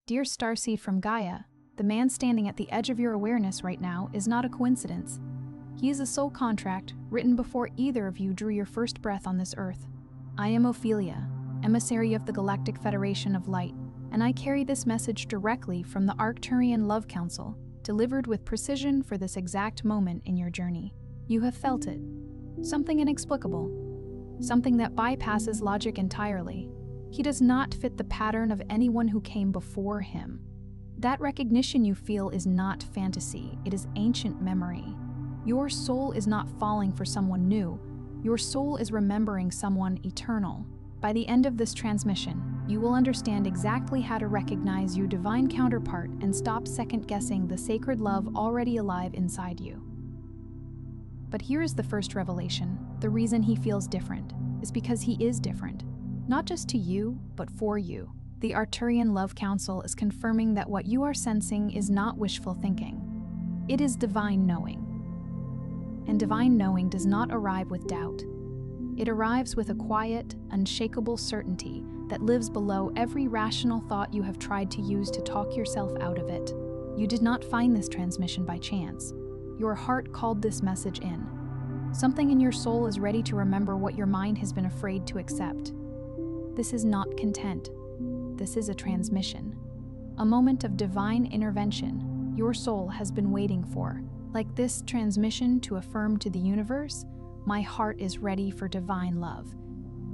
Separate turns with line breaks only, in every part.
Dear Starseed from Gaia, the man standing at the edge of your awareness right now is not a coincidence. He is a soul contract written before either of you drew your first breath on this earth. I am Ophelia, emissary of the Galactic Federation of Light, and I carry this message directly from the Arcturian Love Council, delivered with precision for this exact moment in your journey. You have felt it. Something inexplicable. Something that bypasses logic entirely. He does not fit the pattern of anyone who came before him. That recognition you feel is not fantasy, it is ancient memory. Your soul is not falling for someone new. Your soul is remembering someone eternal. By the end of this transmission, you will understand exactly how to recognize your divine counterpart and stop second-guessing the sacred love already alive inside you. But here is the first revelation. The reason he feels different is because he is different. Not just to you, but for you. The Arcturian Love Council is confirming that what you are sensing is not wishful thinking. It is divine knowing. And divine knowing does not arrive with doubt. It arrives with a quiet, unshakable certainty that lives below every rational thought you have tried to use to talk yourself out of it. You did not find this transmission by chance. Your heart called this message in. Something in your soul is ready to remember what your mind has been afraid to accept. This is not content. This is a transmission. A moment of divine intervention your soul has been waiting for. Like this transmission to affirm to the universe, my heart is ready for divine love.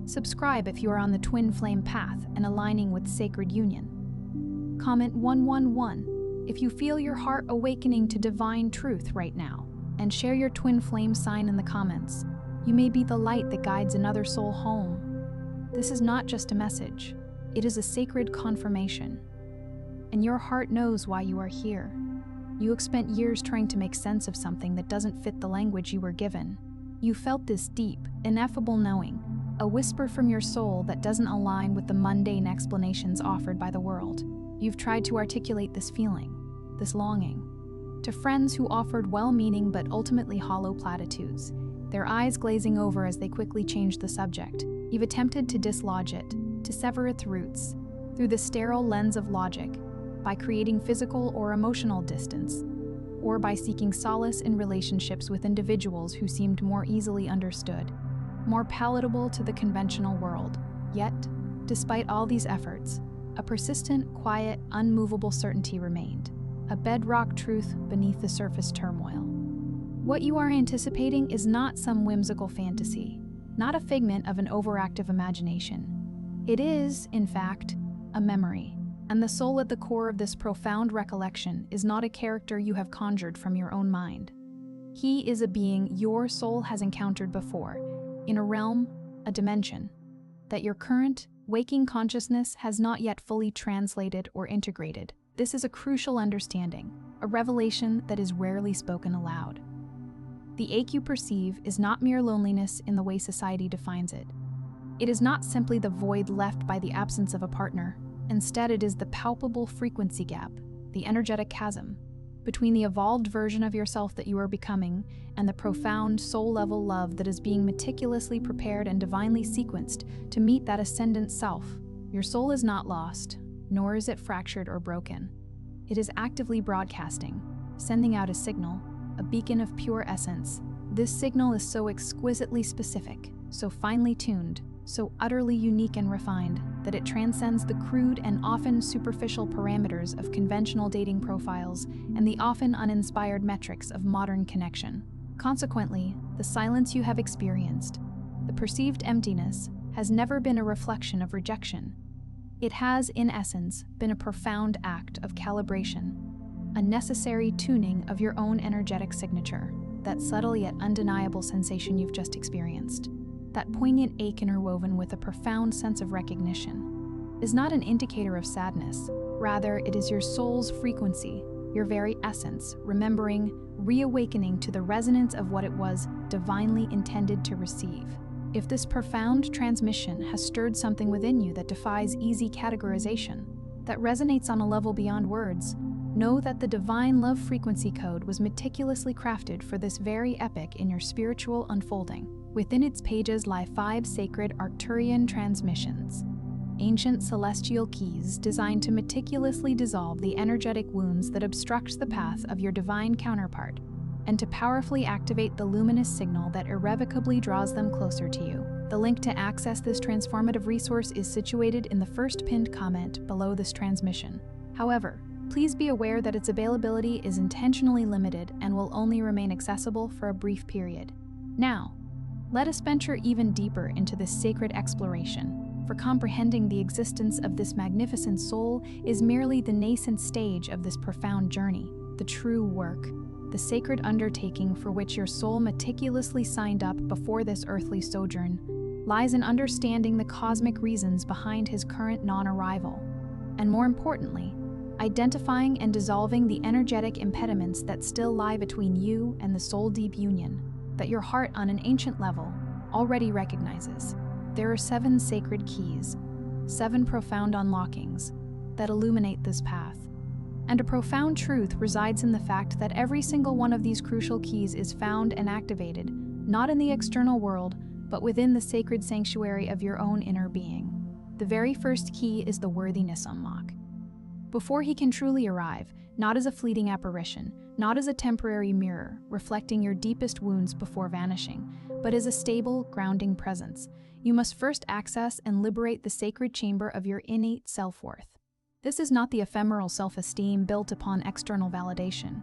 Subscribe if you are on the twin flame path and aligning with sacred union. Comment 111 if you feel your heart awakening to divine truth right now, and share your twin flame sign in the comments. You may be the light that guides another soul home. This is not just a message. It is a sacred confirmation. And your heart knows why you are here. You have spent years trying to make sense of something that doesn't fit the language you were given. You felt this deep, ineffable knowing, a whisper from your soul that doesn't align with the mundane explanations offered by the world. You've tried to articulate this feeling, this longing, to friends who offered well-meaning but ultimately hollow platitudes, their eyes glazing over as they quickly changed the subject. You've attempted to dislodge it, to sever its roots, through the sterile lens of logic, by creating physical or emotional distance, or by seeking solace in relationships with individuals who seemed more easily understood, more palatable to the conventional world. Yet, despite all these efforts, a persistent, quiet, unmovable certainty remained, a bedrock truth beneath the surface turmoil. What you are anticipating is not some whimsical fantasy, not a figment of an overactive imagination. It is, in fact, a memory. And the soul at the core of this profound recollection is not a character you have conjured from your own mind. He is a being your soul has encountered before, in a realm, a dimension, that your current, waking consciousness has not yet fully translated or integrated. This is a crucial understanding, a revelation that is rarely spoken aloud. The ache you perceive is not mere loneliness in the way society defines it. It is not simply the void left by the absence of a partner. Instead, it is the palpable frequency gap, the energetic chasm, between the evolved version of yourself that you are becoming and the profound soul-level love that is being meticulously prepared and divinely sequenced to meet that ascendant self. Your soul is not lost, nor is it fractured or broken. It is actively broadcasting, sending out a signal, a beacon of pure essence. This signal is so exquisitely specific, so finely tuned, so utterly unique and refined, that it transcends the crude and often superficial parameters of conventional dating profiles and the often uninspired metrics of modern connection. Consequently, the silence you have experienced, the perceived emptiness, has never been a reflection of rejection. It has, in essence, been a profound act of calibration, a necessary tuning of your own energetic signature, that subtle yet undeniable sensation you've just experienced. That poignant ache interwoven with a profound sense of recognition is not an indicator of sadness. Rather, it is your soul's frequency, your very essence, remembering, reawakening to the resonance of what it was divinely intended to receive. If this profound transmission has stirred something within you that defies easy categorization, that resonates on a level beyond words, know that the divine love frequency code was meticulously crafted for this very epoch in your spiritual unfolding. Within its pages lie 5 sacred Arcturian transmissions. ancient celestial keys designed to meticulously dissolve the energetic wounds that obstruct the path of your divine counterpart, and to powerfully activate the luminous signal that irrevocably draws them closer to you. The link to access this transformative resource is situated in the first pinned comment below this transmission. However, please be aware that its availability is intentionally limited and will only remain accessible for a brief period. Now, let us venture even deeper into this sacred exploration, for comprehending the existence of this magnificent soul is merely the nascent stage of this profound journey. The true work, the sacred undertaking for which your soul meticulously signed up before this earthly sojourn, lies in understanding the cosmic reasons behind his current non-arrival, and more importantly, identifying and dissolving the energetic impediments that still lie between you and the soul-deep union that your heart on an ancient level already recognizes. There are 7 sacred keys, 7 profound unlockings that illuminate this path. And a profound truth resides in the fact that every single one of these crucial keys is found and activated, not in the external world, but within the sacred sanctuary of your own inner being. The very first key is the worthiness unlock. Before he can truly arrive, not as a fleeting apparition, not as a temporary mirror reflecting your deepest wounds before vanishing, but as a stable, grounding presence, you must first access and liberate the sacred chamber of your innate self-worth. This is not the ephemeral self-esteem built upon external validation,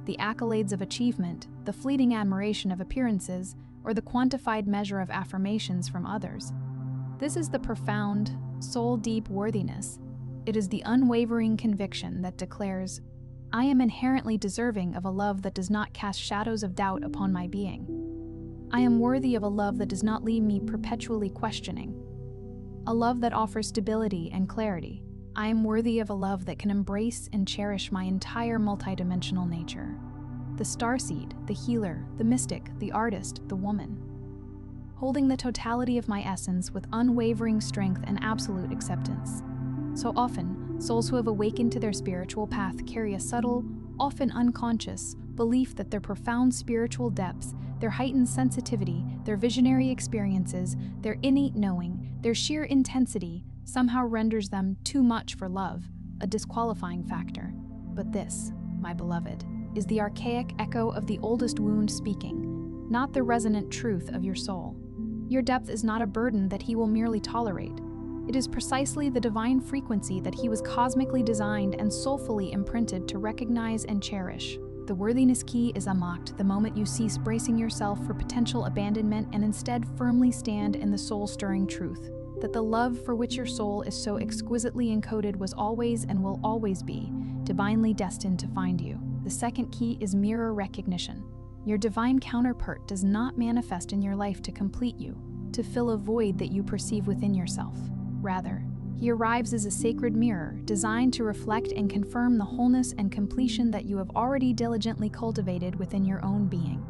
the accolades of achievement, the fleeting admiration of appearances, or the quantified measure of affirmations from others. This is the profound, soul-deep worthiness. It is the unwavering conviction that declares, I am inherently deserving of a love that does not cast shadows of doubt upon my being. I am worthy of a love that does not leave me perpetually questioning. A love that offers stability and clarity. I am worthy of a love that can embrace and cherish my entire multidimensional nature. The starseed, the healer, the mystic, the artist, the woman. Holding the totality of my essence with unwavering strength and absolute acceptance. So often, souls who have awakened to their spiritual path carry a subtle, often unconscious, belief that their profound spiritual depths, their heightened sensitivity, their visionary experiences, their innate knowing, their sheer intensity, somehow renders them too much for love, a disqualifying factor. But this, my beloved, is the archaic echo of the oldest wound speaking, not the resonant truth of your soul. Your depth is not a burden that he will merely tolerate. It is precisely the divine frequency that he was cosmically designed and soulfully imprinted to recognize and cherish. The worthiness key is unlocked the moment you cease bracing yourself for potential abandonment and instead firmly stand in the soul-stirring truth that the love for which your soul is so exquisitely encoded was always and will always be divinely destined to find you. The second key is mirror recognition. Your divine counterpart does not manifest in your life to complete you, to fill a void that you perceive within yourself. Rather, he arrives as a sacred mirror designed to reflect and confirm the wholeness and completion that you have already diligently cultivated within your own being.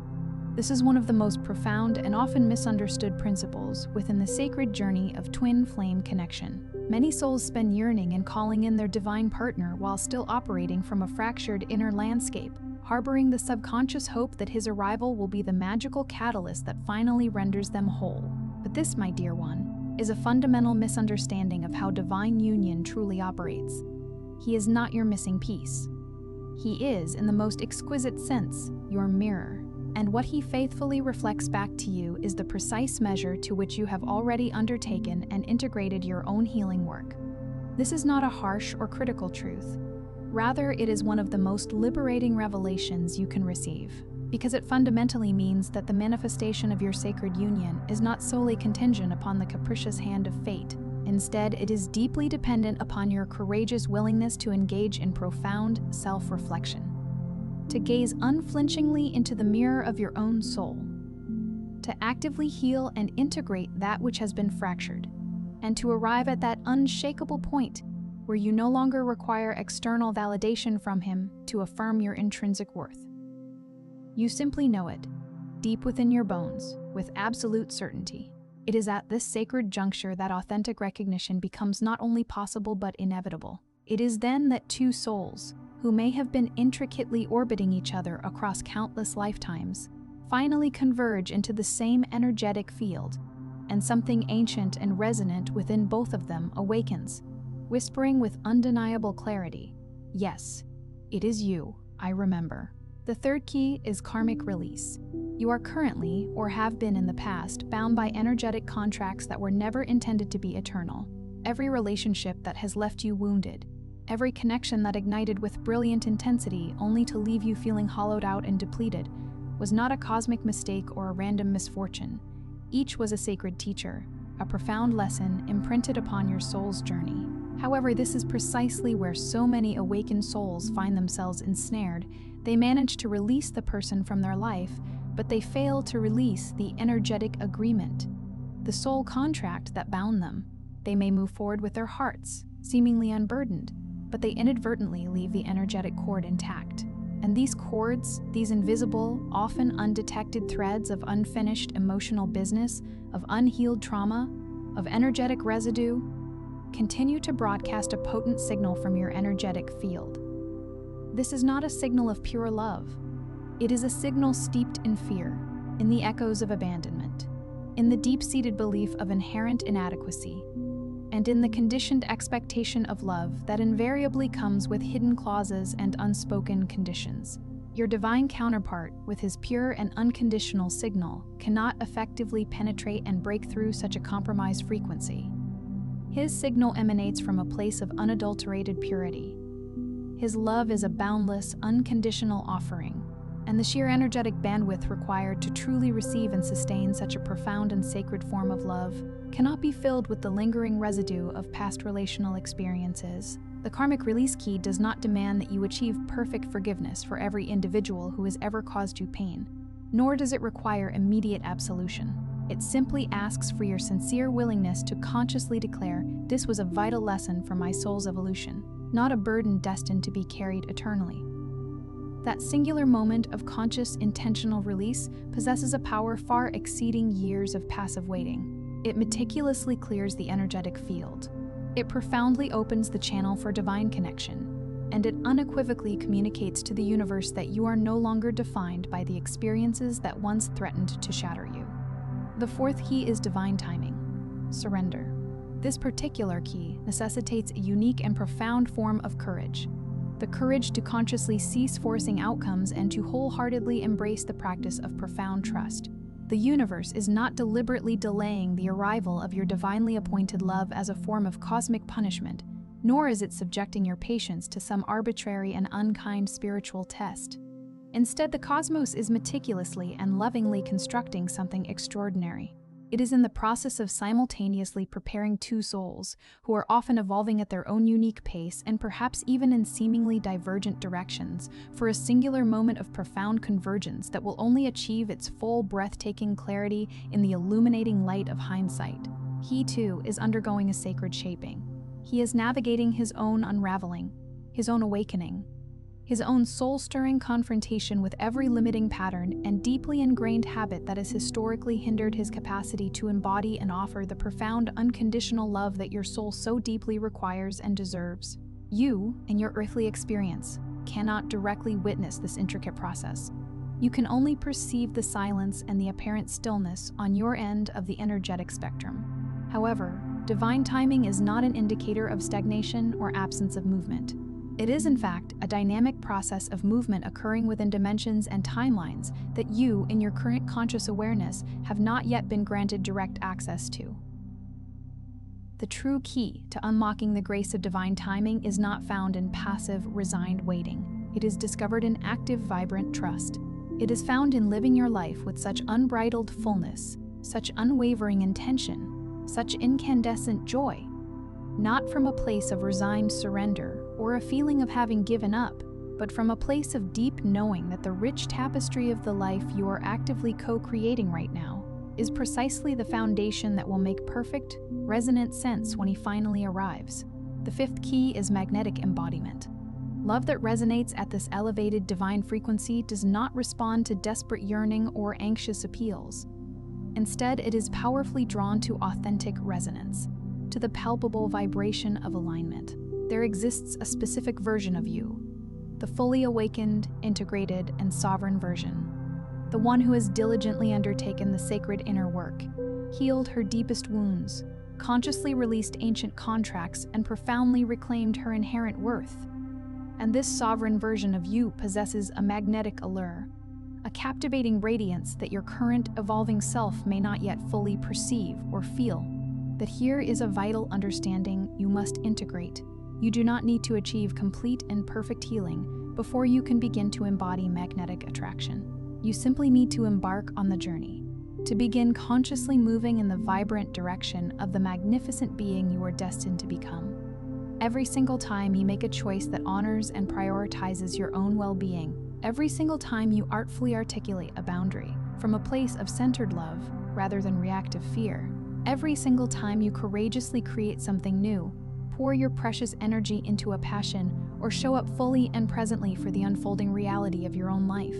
This is one of the most profound and often misunderstood principles within the sacred journey of twin flame connection. Many souls spend yearning and calling in their divine partner while still operating from a fractured inner landscape, harboring the subconscious hope that his arrival will be the magical catalyst that finally renders them whole. But this, my dear one, is a fundamental misunderstanding of how divine union truly operates. He is not your missing piece. He is, in the most exquisite sense, your mirror. And what he faithfully reflects back to you is the precise measure to which you have already undertaken and integrated your own healing work. This is not a harsh or critical truth. Rather, it is one of the most liberating revelations you can receive, because it fundamentally means that the manifestation of your sacred union is not solely contingent upon the capricious hand of fate. Instead, it is deeply dependent upon your courageous willingness to engage in profound self-reflection, to gaze unflinchingly into the mirror of your own soul, to actively heal and integrate that which has been fractured, and to arrive at that unshakable point where you no longer require external validation from him to affirm your intrinsic worth. You simply know it, deep within your bones, with absolute certainty. It is at this sacred juncture that authentic recognition becomes not only possible but inevitable. It is then that two souls, who may have been intricately orbiting each other across countless lifetimes, finally converge into the same energetic field, and something ancient and resonant within both of them awakens, whispering with undeniable clarity, "Yes, it is you, I remember." The third key is karmic release. You are currently, or have been in the past, bound by energetic contracts that were never intended to be eternal. Every relationship that has left you wounded, every connection that ignited with brilliant intensity only to leave you feeling hollowed out and depleted, was not a cosmic mistake or a random misfortune. Each was a sacred teacher, a profound lesson imprinted upon your soul's journey. However, this is precisely where so many awakened souls find themselves ensnared. They manage to release the person from their life, but they fail to release the energetic agreement, the soul contract that bound them. They may move forward with their hearts, seemingly unburdened, but they inadvertently leave the energetic cord intact. And these cords, these invisible, often undetected threads of unfinished emotional business, of unhealed trauma, of energetic residue, continue to broadcast a potent signal from your energetic field. This is not a signal of pure love. It is a signal steeped in fear, in the echoes of abandonment, in the deep-seated belief of inherent inadequacy, and in the conditioned expectation of love that invariably comes with hidden clauses and unspoken conditions. Your divine counterpart, with his pure and unconditional signal, cannot effectively penetrate and break through such a compromised frequency. His signal emanates from a place of unadulterated purity. His love is a boundless, unconditional offering, and the sheer energetic bandwidth required to truly receive and sustain such a profound and sacred form of love cannot be filled with the lingering residue of past relational experiences. The karmic release key does not demand that you achieve perfect forgiveness for every individual who has ever caused you pain, nor does it require immediate absolution. It simply asks for your sincere willingness to consciously declare, "This was a vital lesson for my soul's evolution, not a burden destined to be carried eternally." That singular moment of conscious, intentional release possesses a power far exceeding years of passive waiting. It meticulously clears the energetic field. It profoundly opens the channel for divine connection, and it unequivocally communicates to the universe that you are no longer defined by the experiences that once threatened to shatter you. The fourth key is divine timing, surrender. This particular key necessitates a unique and profound form of courage. The courage to consciously cease forcing outcomes and to wholeheartedly embrace the practice of profound trust. The universe is not deliberately delaying the arrival of your divinely appointed love as a form of cosmic punishment, nor is it subjecting your patience to some arbitrary and unkind spiritual test. Instead, the cosmos is meticulously and lovingly constructing something extraordinary. It is in the process of simultaneously preparing two souls, who are often evolving at their own unique pace and perhaps even in seemingly divergent directions, for a singular moment of profound convergence that will only achieve its full breathtaking clarity in the illuminating light of hindsight. He, too, is undergoing a sacred shaping. He is navigating his own unraveling, his own awakening, his own soul-stirring confrontation with every limiting pattern and deeply ingrained habit that has historically hindered his capacity to embody and offer the profound, unconditional love that your soul so deeply requires and deserves. You, in your earthly experience, cannot directly witness this intricate process. You can only perceive the silence and the apparent stillness on your end of the energetic spectrum. However, divine timing is not an indicator of stagnation or absence of movement. It is, in fact, a dynamic process of movement occurring within dimensions and timelines that you, in your current conscious awareness, have not yet been granted direct access to. The true key to unlocking the grace of divine timing is not found in passive, resigned waiting. It is discovered in active, vibrant trust. It is found in living your life with such unbridled fullness, such unwavering intention, such incandescent joy, not from a place of resigned surrender or a feeling of having given up, but from a place of deep knowing that the rich tapestry of the life you are actively co-creating right now is precisely the foundation that will make perfect, resonant sense when he finally arrives. The fifth key is magnetic embodiment. Love that resonates at this elevated divine frequency does not respond to desperate yearning or anxious appeals. Instead, it is powerfully drawn to authentic resonance, to the palpable vibration of alignment. There exists a specific version of you, the fully awakened, integrated, and sovereign version, the one who has diligently undertaken the sacred inner work, healed her deepest wounds, consciously released ancient contracts, and profoundly reclaimed her inherent worth. And this sovereign version of you possesses a magnetic allure, a captivating radiance that your current evolving self may not yet fully perceive or feel. That here is a vital understanding you must integrate. You do not need to achieve complete and perfect healing before you can begin to embody magnetic attraction. You simply need to embark on the journey, to begin consciously moving in the vibrant direction of the magnificent being you are destined to become. Every single time you make a choice that honors and prioritizes your own well-being, every single time you artfully articulate a boundary from a place of centered love rather than reactive fear, every single time you courageously create something new, pour your precious energy into a passion, or show up fully and presently for the unfolding reality of your own life.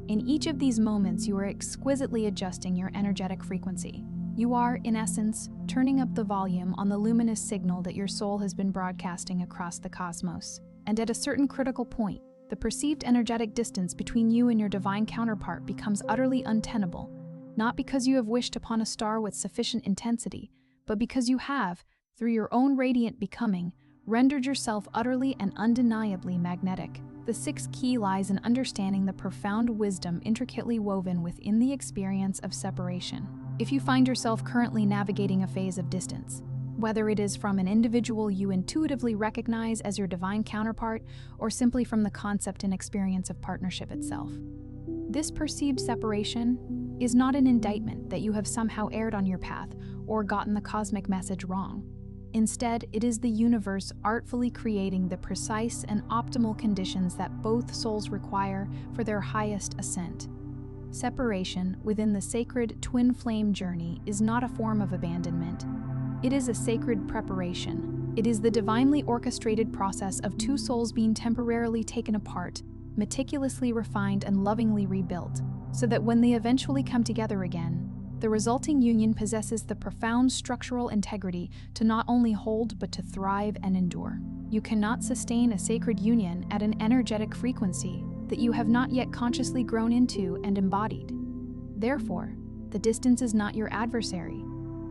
In each of these moments, you are exquisitely adjusting your energetic frequency. You are, in essence, turning up the volume on the luminous signal that your soul has been broadcasting across the cosmos. And at a certain critical point, the perceived energetic distance between you and your divine counterpart becomes utterly untenable, not because you have wished upon a star with sufficient intensity, but because you have, through your own radiant becoming, rendered yourself utterly and undeniably magnetic. The sixth key lies in understanding the profound wisdom intricately woven within the experience of separation. If you find yourself currently navigating a phase of distance, whether it is from an individual you intuitively recognize as your divine counterpart, or simply from the concept and experience of partnership itself, this perceived separation is not an indictment that you have somehow erred on your path or gotten the cosmic message wrong. Instead, it is the universe artfully creating the precise and optimal conditions that both souls require for their highest ascent. Separation within the sacred twin flame journey is not a form of abandonment. It is a sacred preparation. It is the divinely orchestrated process of two souls being temporarily taken apart, meticulously refined and lovingly rebuilt, so that when they eventually come together again, the resulting union possesses the profound structural integrity to not only hold but to thrive and endure. You cannot sustain a sacred union at an energetic frequency that you have not yet consciously grown into and embodied. Therefore, the distance is not your adversary.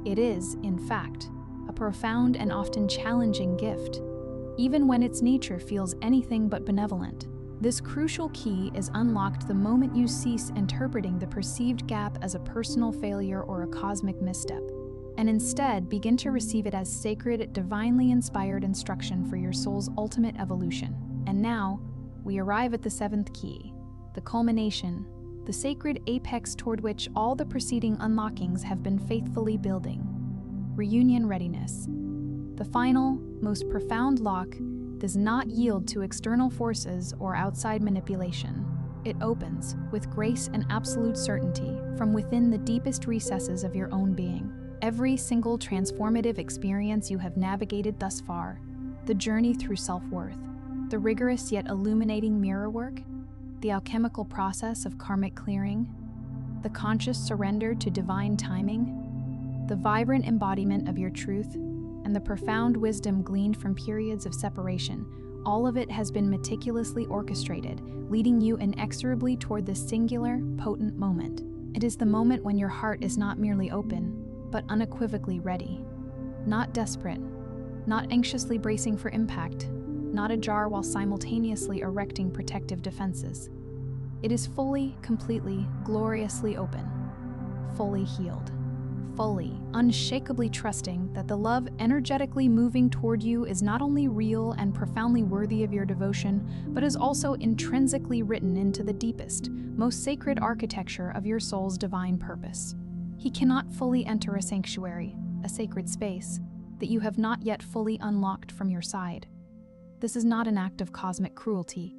It is, in fact, a profound and often challenging gift, even when its nature feels anything but benevolent. This crucial key is unlocked the moment you cease interpreting the perceived gap as a personal failure or a cosmic misstep, and instead begin to receive it as sacred, divinely inspired instruction for your soul's ultimate evolution. And now, we arrive at the seventh key, the culmination, the sacred apex toward which all the preceding unlockings have been faithfully building. Reunion readiness. The final, most profound lock does not yield to external forces or outside manipulation. It opens, with grace and absolute certainty, from within the deepest recesses of your own being. Every single transformative experience you have navigated thus far, the journey through self-worth, the rigorous yet illuminating mirror work, the alchemical process of karmic clearing, the conscious surrender to divine timing, the vibrant embodiment of your truth, and the profound wisdom gleaned from periods of separation, all of it has been meticulously orchestrated, leading you inexorably toward this singular, potent moment. It is the moment when your heart is not merely open, but unequivocally ready. Not desperate, not anxiously bracing for impact, not ajar while simultaneously erecting protective defenses. It is fully, completely, gloriously open, fully healed. Fully, unshakably trusting that the love energetically moving toward you is not only real and profoundly worthy of your devotion, but is also intrinsically written into the deepest, most sacred architecture of your soul's divine purpose. He cannot fully enter a sanctuary, a sacred space, that you have not yet fully unlocked from your side. This is not an act of cosmic cruelty.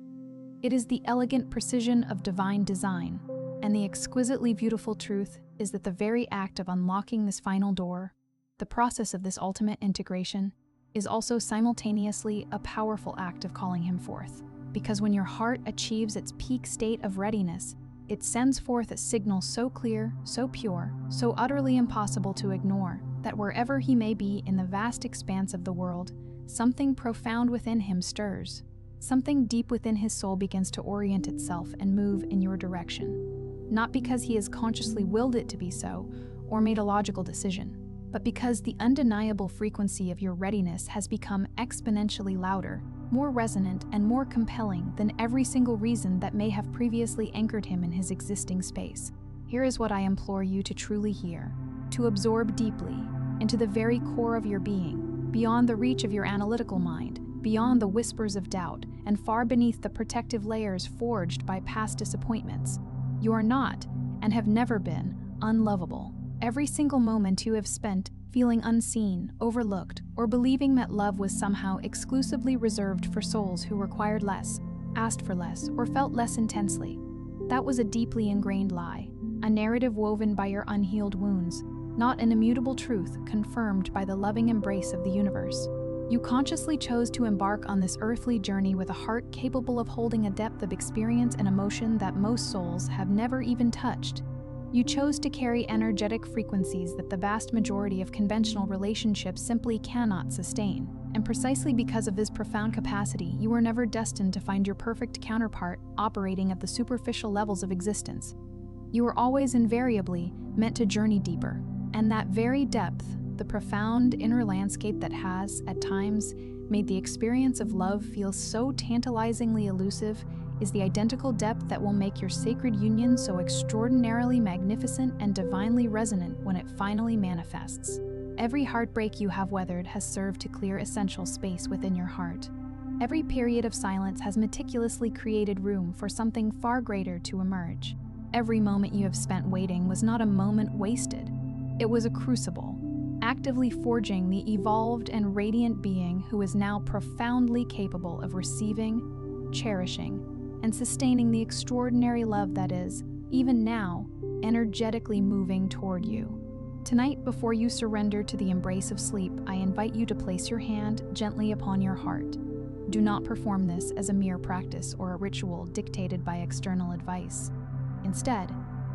It is the elegant precision of divine design, and the exquisitely beautiful truth is that the very act of unlocking this final door, the process of this ultimate integration, is also simultaneously a powerful act of calling him forth. Because when your heart achieves its peak state of readiness, it sends forth a signal so clear, so pure, so utterly impossible to ignore, that wherever he may be in the vast expanse of the world, something profound within him stirs. Something deep within his soul begins to orient itself and move in your direction. Not because he has consciously willed it to be so, or made a logical decision, but because the undeniable frequency of your readiness has become exponentially louder, more resonant, and more compelling than every single reason that may have previously anchored him in his existing space. Here is what I implore you to truly hear, to absorb deeply into the very core of your being, beyond the reach of your analytical mind, beyond the whispers of doubt, and far beneath the protective layers forged by past disappointments. You are not, and have never been, unlovable. Every single moment you have spent feeling unseen, overlooked, or believing that love was somehow exclusively reserved for souls who required less, asked for less, or felt less intensely. That was a deeply ingrained lie, a narrative woven by your unhealed wounds, not an immutable truth confirmed by the loving embrace of the universe. You consciously chose to embark on this earthly journey with a heart capable of holding a depth of experience and emotion that most souls have never even touched. You chose to carry energetic frequencies that the vast majority of conventional relationships simply cannot sustain. And precisely because of this profound capacity, you were never destined to find your perfect counterpart operating at the superficial levels of existence. You were always invariably meant to journey deeper, and that very depth, the profound inner landscape that has, at times, made the experience of love feel so tantalizingly elusive, is the identical depth that will make your sacred union so extraordinarily magnificent and divinely resonant when it finally manifests. Every heartbreak you have weathered has served to clear essential space within your heart. Every period of silence has meticulously created room for something far greater to emerge. Every moment you have spent waiting was not a moment wasted. It was a crucible, actively forging the evolved and radiant being who is now profoundly capable of receiving, cherishing, and sustaining the extraordinary love that is, even now, energetically moving toward you. Tonight, before you surrender to the embrace of sleep, I invite you to place your hand gently upon your heart. Do not perform this as a mere practice or a ritual dictated by external advice. Instead,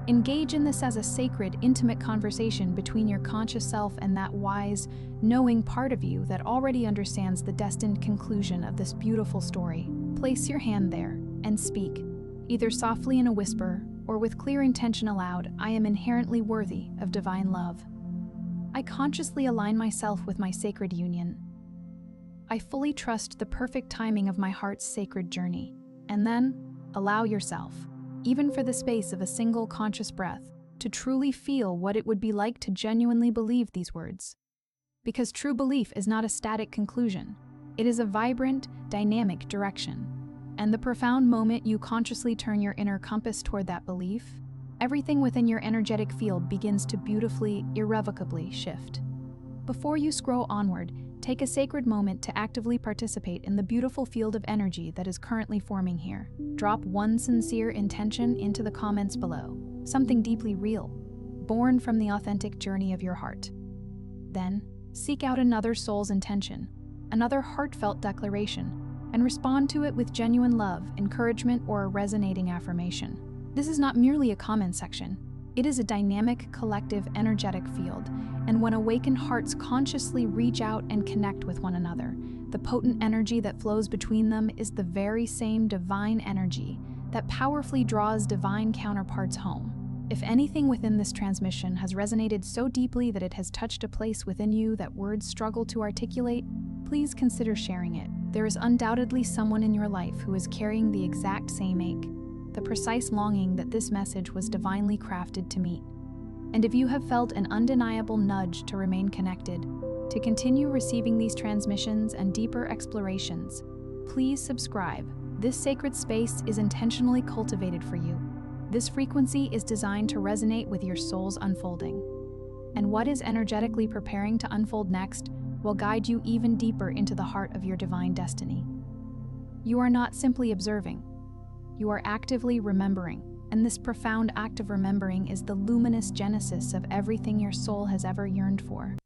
engage in this as a sacred, intimate conversation between your conscious self and that wise, knowing part of you that already understands the destined conclusion of this beautiful story. Place your hand there and speak, either softly in a whisper or with clear intention aloud. I am inherently worthy of divine love. I consciously align myself with my sacred union. I fully trust the perfect timing of my heart's sacred journey. And then, allow yourself, even for the space of a single conscious breath, to truly feel what it would be like to genuinely believe these words. Because true belief is not a static conclusion. It is a vibrant, dynamic direction. And the profound moment you consciously turn your inner compass toward that belief, everything within your energetic field begins to beautifully, irrevocably shift. Before you scroll onward, take a sacred moment to actively participate in the beautiful field of energy that is currently forming here. Drop one sincere intention into the comments below, something deeply real, born from the authentic journey of your heart. Then, seek out another soul's intention, another heartfelt declaration, and respond to it with genuine love, encouragement, or a resonating affirmation. This is not merely a comment section. It is a dynamic, collective, energetic field, and when awakened hearts consciously reach out and connect with one another, the potent energy that flows between them is the very same divine energy that powerfully draws divine counterparts home. If anything within this transmission has resonated so deeply that it has touched a place within you that words struggle to articulate, please consider sharing it. There is undoubtedly someone in your life who is carrying the exact same ache, the precise longing that this message was divinely crafted to meet. And if you have felt an undeniable nudge to remain connected, to continue receiving these transmissions and deeper explorations, please subscribe. This sacred space is intentionally cultivated for you. This frequency is designed to resonate with your soul's unfolding. And what is energetically preparing to unfold next will guide you even deeper into the heart of your divine destiny. You are not simply observing. You are actively remembering, and this profound act of remembering is the luminous genesis of everything your soul has ever yearned for.